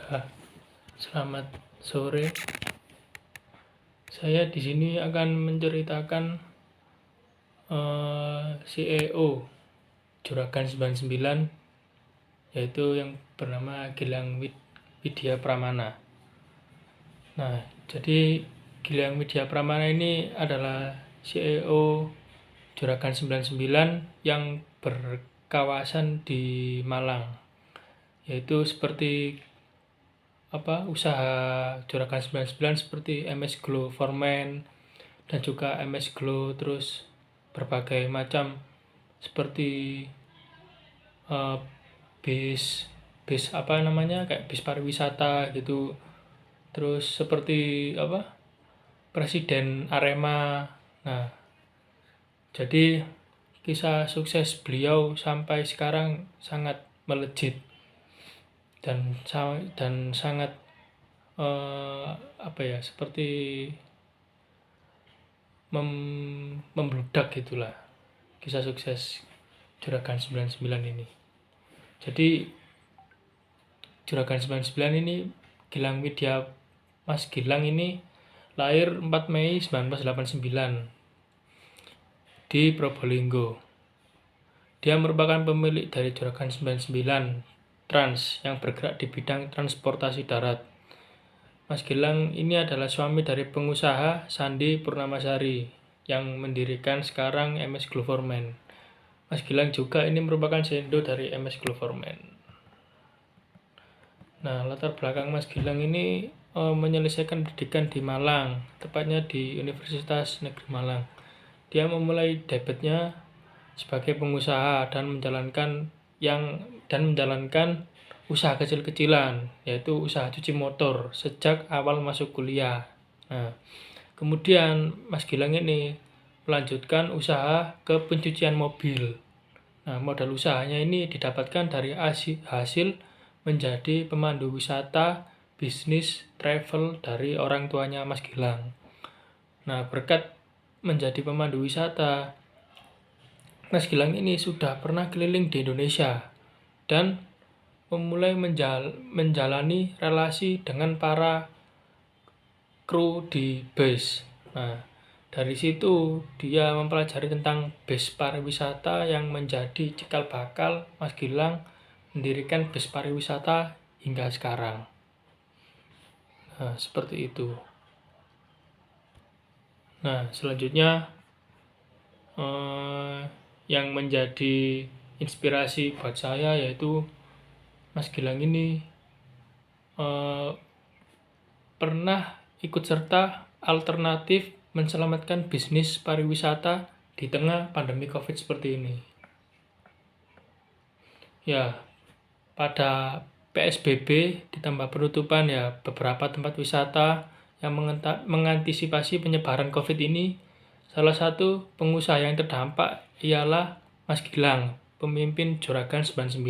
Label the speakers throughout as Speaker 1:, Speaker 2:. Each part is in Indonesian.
Speaker 1: Ya, selamat sore. Saya di sini akan menceritakan CEO Juragan 99, yaitu yang bernama Gilang Widya Pramana. Nah, jadi Gilang Widya Pramana ini adalah CEO Juragan 99 yang berkawasan di Malang, yaitu seperti usaha Juragan 99 seperti MS Glow Foreman dan juga MS Glow, terus berbagai macam seperti bis kayak bis pariwisata gitu, terus seperti Presiden Arema. Nah, jadi kisah sukses beliau sampai sekarang sangat melejit dan sangat seperti membludak gitulah kisah sukses Juragan 99 ini. Jadi Juragan 99 ini Mas Gilang ini lahir 4 Mei 1989 di Probolinggo. Dia merupakan pemilik dari Juragan 99 Trans yang bergerak di bidang transportasi darat. Mas Gilang ini adalah suami dari pengusaha Sandi Purnamasari yang mendirikan sekarang MS Glow Foreman. Mas Gilang juga ini merupakan CEO dari MS Glow Foreman. Nah, latar belakang Mas Gilang ini menyelesaikan pendidikan di Malang, tepatnya di Universitas Negeri Malang. Dia memulai debutnya sebagai pengusaha dan menjalankan usaha kecil-kecilan, yaitu usaha cuci motor sejak awal masuk kuliah. Nah, kemudian Mas Gilang ini melanjutkan usaha ke pencucian mobil. Nah, modal usahanya ini didapatkan dari hasil menjadi pemandu wisata bisnis travel dari orang tuanya Mas Gilang. Nah, berkat menjadi pemandu wisata, Mas Gilang ini sudah pernah keliling di Indonesia dan memulai menjalani relasi dengan para kru di bus. Nah, dari situ dia mempelajari tentang bus pariwisata yang menjadi cikal bakal Mas Gilang mendirikan bus pariwisata hingga sekarang. Nah, seperti itu. Nah, selanjutnya yang menjadi inspirasi buat saya yaitu Mas Gilang ini pernah ikut serta alternatif menyelamatkan bisnis pariwisata di tengah pandemi COVID seperti ini. Ya, pada PSBB ditambah penutupan ya beberapa tempat wisata yang mengantisipasi penyebaran COVID ini, salah satu pengusaha yang terdampak ialah Mas Gilang, pemimpin Juragan 99.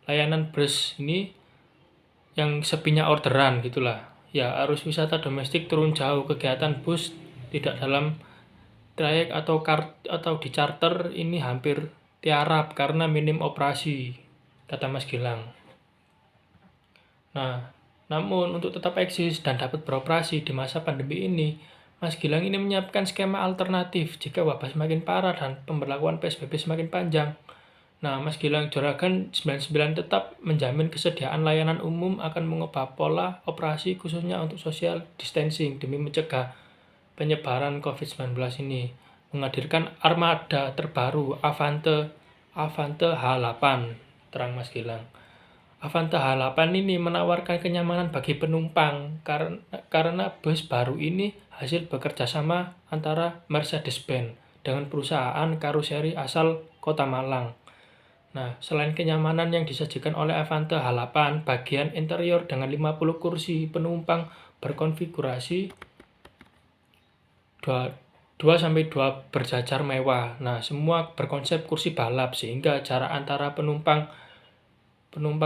Speaker 1: Layanan bus ini yang sepinya orderan gitulah. Ya, arus wisata domestik turun jauh, kegiatan bus tidak dalam trayek atau di charter ini hampir tiarap karena minim operasi, kata Mas Gilang. Nah, namun untuk tetap eksis dan dapat beroperasi di masa pandemi ini, Mas Gilang ini menyiapkan skema alternatif jika wabah semakin parah dan pemberlakuan PSBB semakin panjang. Nah, Mas Gilang Juragan 99 tetap menjamin kesediaan layanan umum akan mengubah pola operasi khususnya untuk social distancing demi mencegah penyebaran COVID-19 ini. Menghadirkan armada terbaru Avante H8, terang Mas Gilang. Avante H8 ini menawarkan kenyamanan bagi penumpang karena bus baru ini hasil bekerja sama antara Mercedes-Benz dengan perusahaan karoseri asal Kota Malang. Nah, selain kenyamanan yang disajikan oleh Avante H8, bagian interior dengan 50 kursi penumpang berkonfigurasi 2-2 berjajar mewah. Nah, semua berkonsep kursi balap sehingga jarak antara penumpang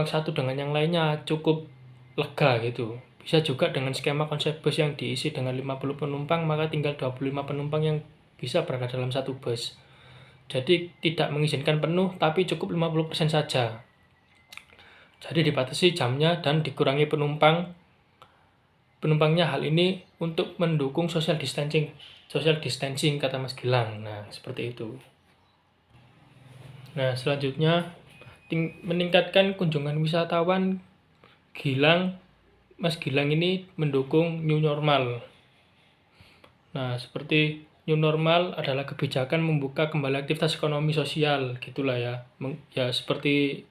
Speaker 1: satu dengan yang lainnya cukup lega gitu. Bisa juga dengan skema konsep bus yang diisi dengan 50 penumpang, maka tinggal 25 penumpang yang bisa berada dalam satu bus. Jadi tidak mengizinkan penuh, tapi cukup 50% saja. Jadi dibatasi jamnya dan dikurangi penumpangnya. Hal ini untuk mendukung social distancing kata Mas Gilang. Nah, seperti itu. Nah, selanjutnya meningkatkan kunjungan wisatawan. Mas Gilang ini mendukung new normal. Nah, seperti new normal adalah kebijakan membuka kembali aktivitas ekonomi sosial, gitulah ya. Ya seperti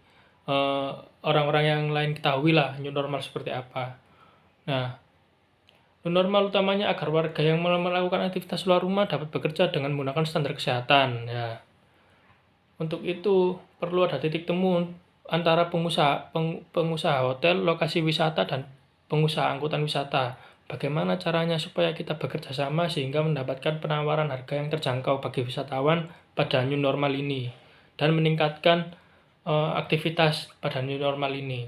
Speaker 1: orang-orang yang lain ketahui lah new normal seperti apa. Nah, new normal utamanya agar warga yang melakukan aktivitas luar rumah dapat bekerja dengan menggunakan standar kesehatan. Ya, untuk itu perlu ada titik temu antara pengusaha hotel, lokasi wisata, dan pengusaha angkutan wisata. Bagaimana caranya supaya kita bekerja sama sehingga mendapatkan penawaran harga yang terjangkau bagi wisatawan pada new normal ini dan meningkatkan aktivitas pada new normal ini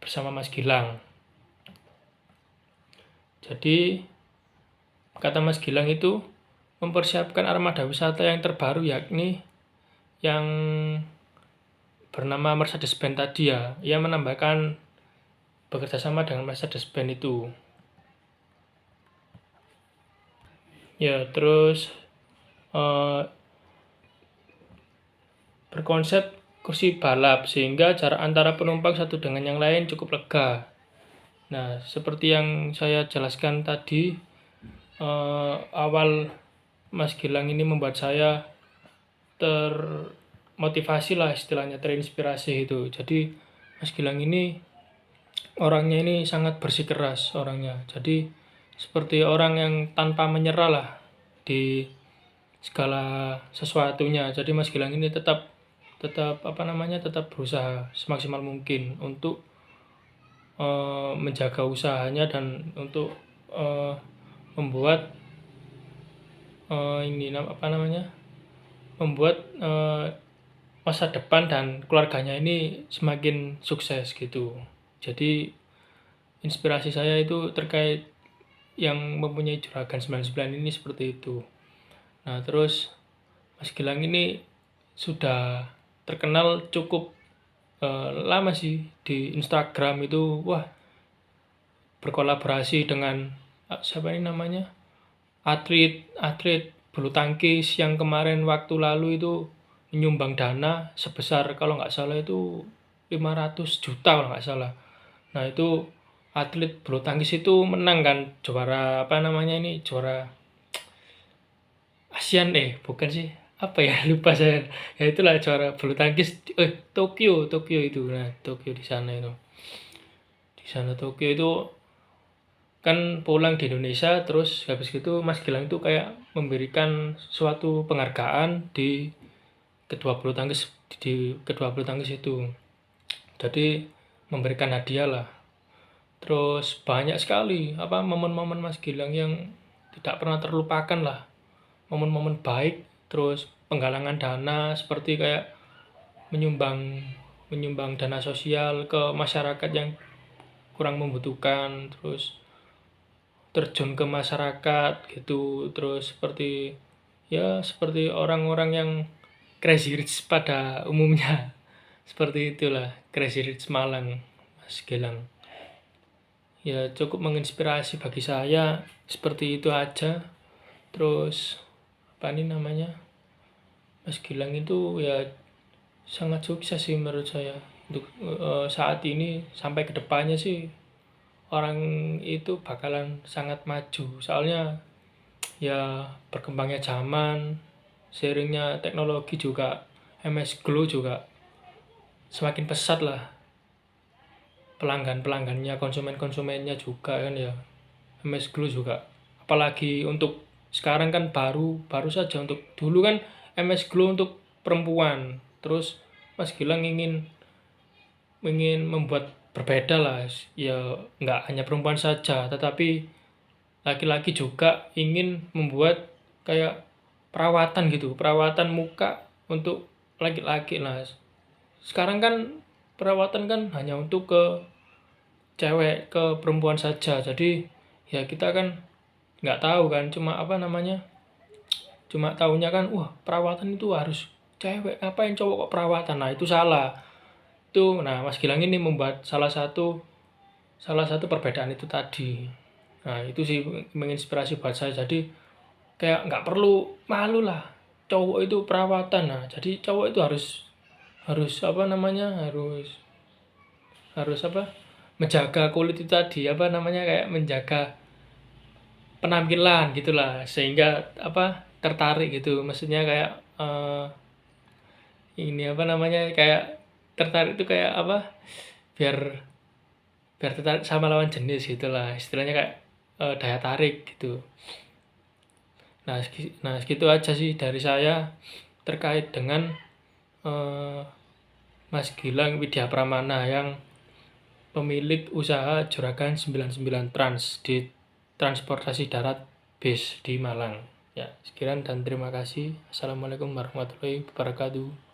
Speaker 1: bersama Mas Gilang. Jadi kata Mas Gilang itu mempersiapkan armada wisata yang terbaru, yakni yang bernama Mercedes-Benz tadi ya. Ia menambahkan bekerja sama dengan Mercedes-Benz itu. Ya, terus berkonsep kursi balap sehingga jarak antara penumpang satu dengan yang lain cukup lega. Nah, seperti yang saya jelaskan tadi, awal Mas Gilang ini membuat saya termotivasi lah istilahnya, terinspirasi itu. Jadi Mas Gilang ini orangnya ini sangat bersikeras orangnya. Jadi seperti orang yang tanpa menyerah lah di segala sesuatunya. Jadi Mas Gilang ini tetap berusaha semaksimal mungkin untuk menjaga usahanya dan untuk membuat membuat masa depan dan keluarganya ini semakin sukses gitu. Jadi inspirasi saya itu terkait yang mempunyai juragan 99 ini seperti itu. Nah, terus Mas Gilang ini sudah terkenal cukup lama sih di Instagram itu. Wah, berkolaborasi dengan siapa ini namanya, atlet bulu tangkis yang kemarin waktu lalu itu menyumbang dana sebesar kalau nggak salah itu 500 juta kalau nggak salah. Nah, itu atlet bulu tangkis itu menang kan, juara juara ASEAN bukan sih, apa ya, lupa saya. Ya itulah juara bulu tangkis Tokyo itu. Nah, Tokyo di sana Tokyo itu kan pulang di Indonesia, terus habis gitu Mas Gilang itu kayak memberikan suatu penghargaan di kedua bulu tangkis itu. Jadi memberikan hadiah lah. Terus banyak sekali momen-momen Mas Gilang yang tidak pernah terlupakan lah. Momen-momen baik, terus penggalangan dana seperti kayak menyumbang dana sosial ke masyarakat yang kurang membutuhkan, terus terjun ke masyarakat gitu, terus seperti orang-orang yang crazy rich pada umumnya. Seperti itulah Crazy Rich Malang, Mas Gilang. Ya cukup menginspirasi bagi saya, seperti itu aja. Terus Mas Gilang itu ya sangat sukses sih menurut saya untuk saat ini, sampai kedepannya sih orang itu bakalan sangat maju. Soalnya ya berkembangnya zaman, seiringnya teknologi juga, MS Glow juga semakin pesat lah, pelanggannya, konsumennya juga kan ya. MS Glow juga, apalagi untuk sekarang kan baru saja. Untuk dulu kan MS Glow untuk perempuan, terus Mas Gilang ingin membuat berbeda lah ya, nggak hanya perempuan saja tetapi laki-laki juga, ingin membuat kayak perawatan muka untuk laki-laki. Nah, sekarang kan perawatan kan hanya untuk ke cewek, ke perempuan saja. Jadi ya kita kan nggak tahu kan, cuma tahunya kan perawatan itu harus cewek, ngapain cowok kok perawatan. Nah, itu salah. itu, nah Mas Gilang ini membuat salah satu perbedaan itu tadi. Nah itu sih menginspirasi buat saya. Jadi kayak nggak perlu malu lah, cowok itu perawatan. Nah jadi cowok itu harus apa namanya, harus apa, menjaga kulit itu tadi, apa namanya, kayak menjaga penampilan gitulah, sehingga apa, tertarik gitu, maksudnya kayak ini apa namanya, kayak tertarik itu kayak apa, biar biar tertarik sama lawan jenis gitulah, istilahnya kayak daya tarik gitu. Nah segitu aja sih dari saya terkait dengan eh, Mas Gilang Widya Pramana yang pemilik usaha Juragan 99 Trans di transportasi darat bis di Malang. Ya, sekian dan terima kasih. Assalamualaikum warahmatullahi wabarakatuh.